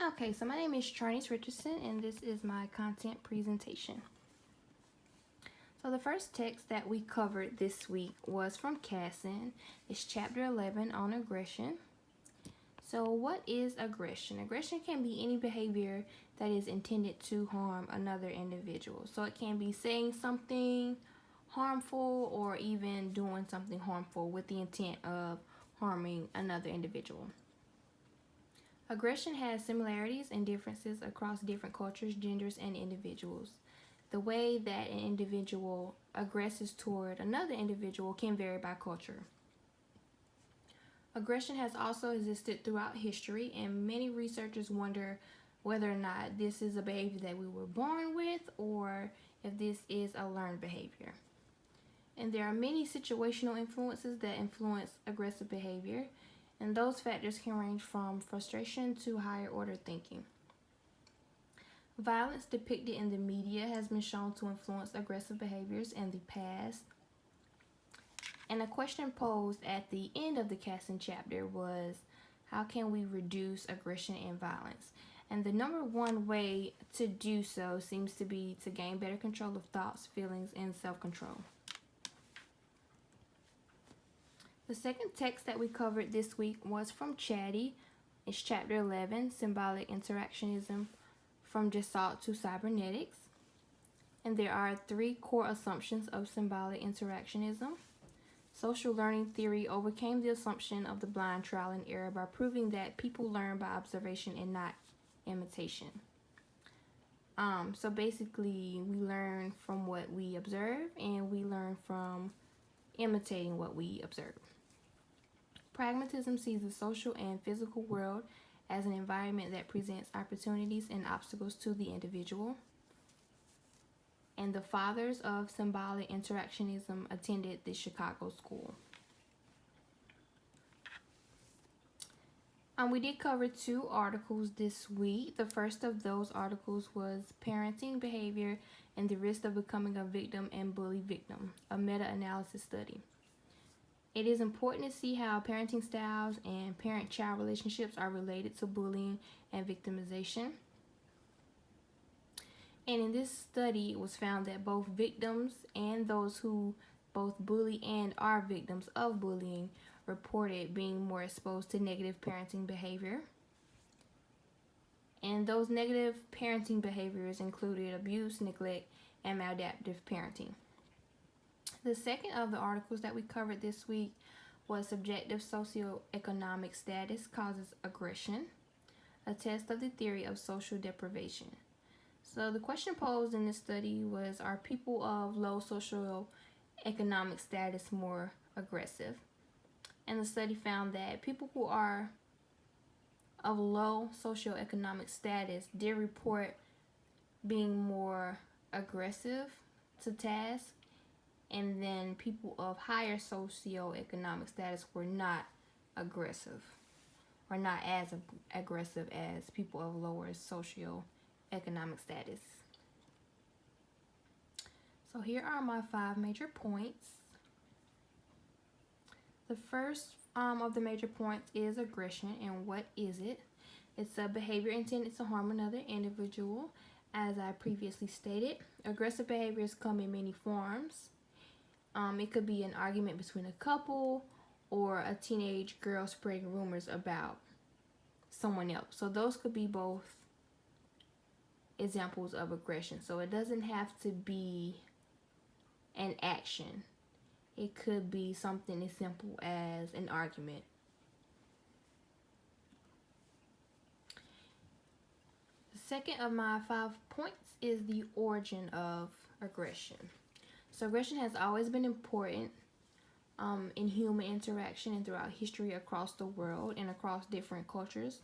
Okay, so my name is Charnice Richardson, and this is my content presentation. So the first text that we covered this week was from Casson. It's chapter 11 on aggression. So what is aggression? Aggression can be any behavior that is intended to harm another individual. So it can be saying something harmful or even doing something harmful with the intent of harming another individual. Aggression has similarities and differences across different cultures, genders, and individuals. The way that an individual aggresses toward another individual can vary by culture. Aggression has also existed throughout history, and many researchers wonder whether or not this is a behavior that we were born with or if this is a learned behavior. And there are many situational influences that influence aggressive behavior, and those factors can range from frustration to higher order thinking. Violence depicted in the media has been shown to influence aggressive behaviors in the past. And a question posed at the end of the Casson chapter was, how can we reduce aggression and violence? And the number one way to do so seems to be to gain better control of thoughts, feelings, and self-control. The second text that we covered this week was from Chatty. It's chapter 11, Symbolic Interactionism from Gestalt to Cybernetics. And there are 3 core assumptions of symbolic interactionism. Social learning theory overcame the assumption of the blind trial and error by proving that people learn by observation and not imitation. So basically, we learn from what we observe, and we learn from imitating what we observe. Pragmatism sees the social and physical world as an environment that presents opportunities and obstacles to the individual. And the fathers of symbolic interactionism attended the Chicago school. We did cover 2 articles this week. The first of those articles was Parenting Behavior and the Risk of Becoming a Victim and Bully Victim, a meta-analysis study. It is important to see how parenting styles and parent-child relationships are related to bullying and victimization. And in this study, it was found that both victims and those who both bully and are victims of bullying reported being more exposed to negative parenting behavior. And those negative parenting behaviors included abuse, neglect, and maladaptive parenting. The second of the articles that we covered this week was Subjective Socioeconomic Status Causes Aggression, a test of the theory of social deprivation. So the question posed in this study was, are people of low socioeconomic status more aggressive? And the study found that people who are of low socioeconomic status did report being more aggressive to tasks, and then people of higher socioeconomic status were not aggressive, or not as aggressive as people of lower socioeconomic status. So here are my 5 major points. The first of the major points is aggression, and what is it? It's a behavior intended to harm another individual. As I previously stated, aggressive behaviors come in many forms. It could be an argument between a couple or a teenage girl spreading rumors about someone else. So those could be both examples of aggression. So it doesn't have to be an action. It could be something as simple as an argument. The second of my 5 points is the origin of aggression. So aggression has always been important in human interaction and throughout history across the world and across different cultures.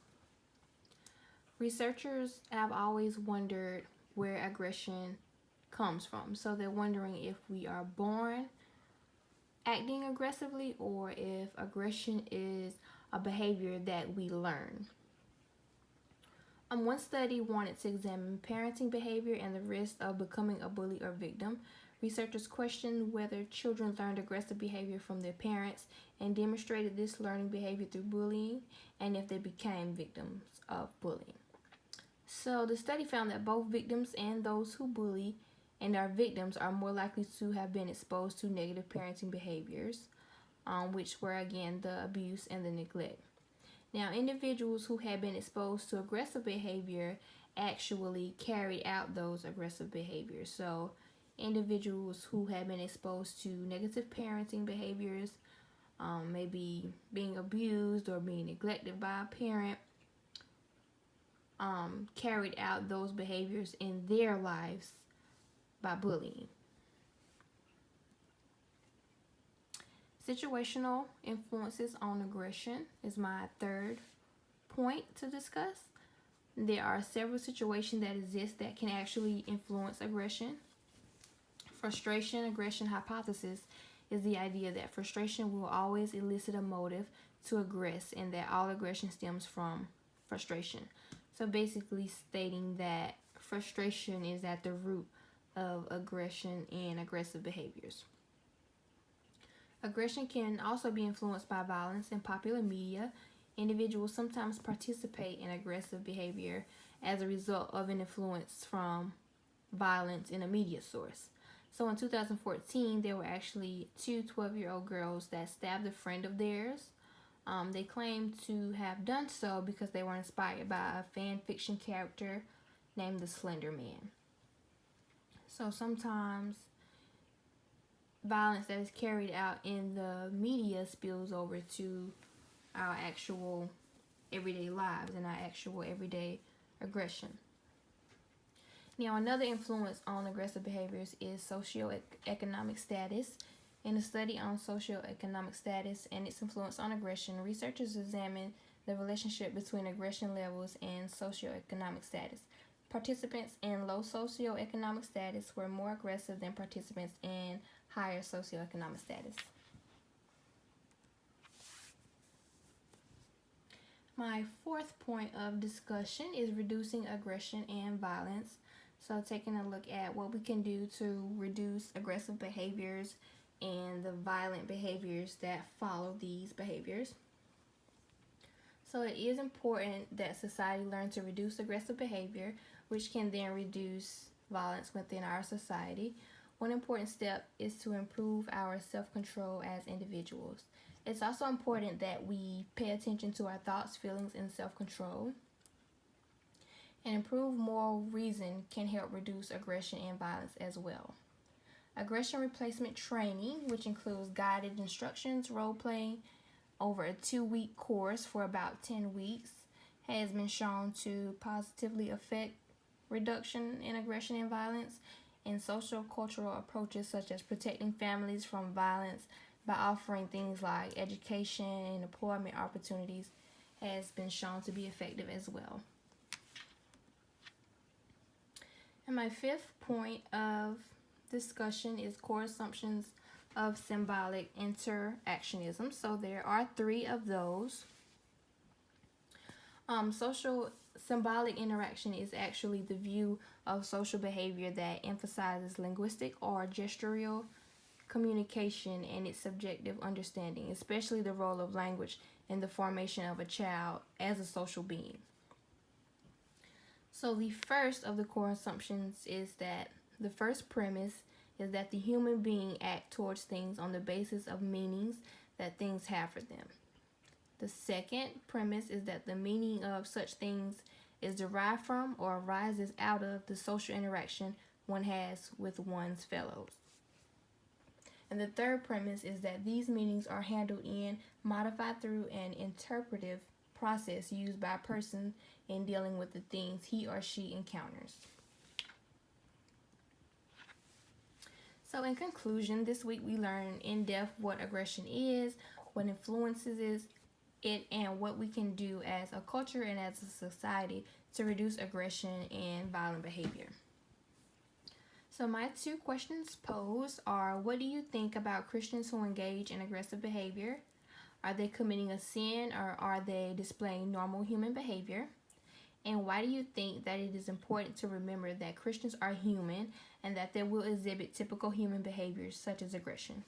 Researchers have always wondered where aggression comes from. So they're wondering if we are born acting aggressively or if aggression is a behavior that we learn. One study wanted to examine parenting behavior and the risk of becoming a bully or victim. Researchers questioned whether children learned aggressive behavior from their parents and demonstrated this learning behavior through bullying, and if they became victims of bullying. So the study found that both victims and those who bully and are victims are more likely to have been exposed to negative parenting behaviors, which were again the abuse and the neglect. Now, individuals who had been exposed to aggressive behavior actually carried out those aggressive behaviors. So individuals who had been exposed to negative parenting behaviors, maybe being abused or being neglected by a parent, carried out those behaviors in their lives by bullying. Situational influences on aggression is my third point to discuss. There are several situations that exist that can actually influence aggression. Frustration aggression hypothesis is the idea that frustration will always elicit a motive to aggress and that all aggression stems from frustration. So basically stating that frustration is at the root of aggression and aggressive behaviors. Aggression can also be influenced by violence in popular media. Individuals sometimes participate in aggressive behavior as a result of an influence from violence in a media source. So in 2014, there were actually two 12-year-old girls that stabbed a friend of theirs. They claimed to have done so because they were inspired by a fan fiction character named the Slender Man. So sometimes violence that is carried out in the media spills over to our actual everyday lives and our actual everyday aggression. Now, another influence on aggressive behaviors is socioeconomic status. In a study on socioeconomic status and its influence on aggression, researchers examined the relationship between aggression levels and socioeconomic status. Participants in low socioeconomic status were more aggressive than participants in higher socioeconomic status. My fourth point of discussion is reducing aggression and violence. So taking a look at what we can do to reduce aggressive behaviors and the violent behaviors that follow these behaviors. So it is important that society learn to reduce aggressive behavior, which can then reduce violence within our society. One important step is to improve our self-control as individuals. It's also important that we pay attention to our thoughts, feelings, and self-control. And improved moral reason can help reduce aggression and violence as well. Aggression replacement training, which includes guided instructions, role-playing over a 2-week course for about 10 weeks, has been shown to positively affect reduction in aggression and violence. And social cultural approaches such as protecting families from violence by offering things like education and employment opportunities has been shown to be effective as well. And my fifth point of discussion is core assumptions of symbolic interactionism. So there are 3 of those. Social symbolic interaction is actually the view of social behavior that emphasizes linguistic or gestural communication and its subjective understanding, especially the role of language in the formation of a child as a social being. So the first of the core assumptions is that the first premise is that the human being acts towards things on the basis of meanings that things have for them. The second premise is that the meaning of such things is derived from or arises out of the social interaction one has with one's fellows. And the third premise is that these meanings are handled in, modified through an interpretive process used by a person in dealing with the things he or she encounters. So in conclusion, this week we learned in depth what aggression is, what influences it, and what we can do as a culture and as a society to reduce aggression and violent behavior. So my 2 questions posed are, what do you think about Christians who engage in aggressive behavior? Are they committing a sin, or are they displaying normal human behavior? And why do you think that it is important to remember that Christians are human and that they will exhibit typical human behaviors such as aggression?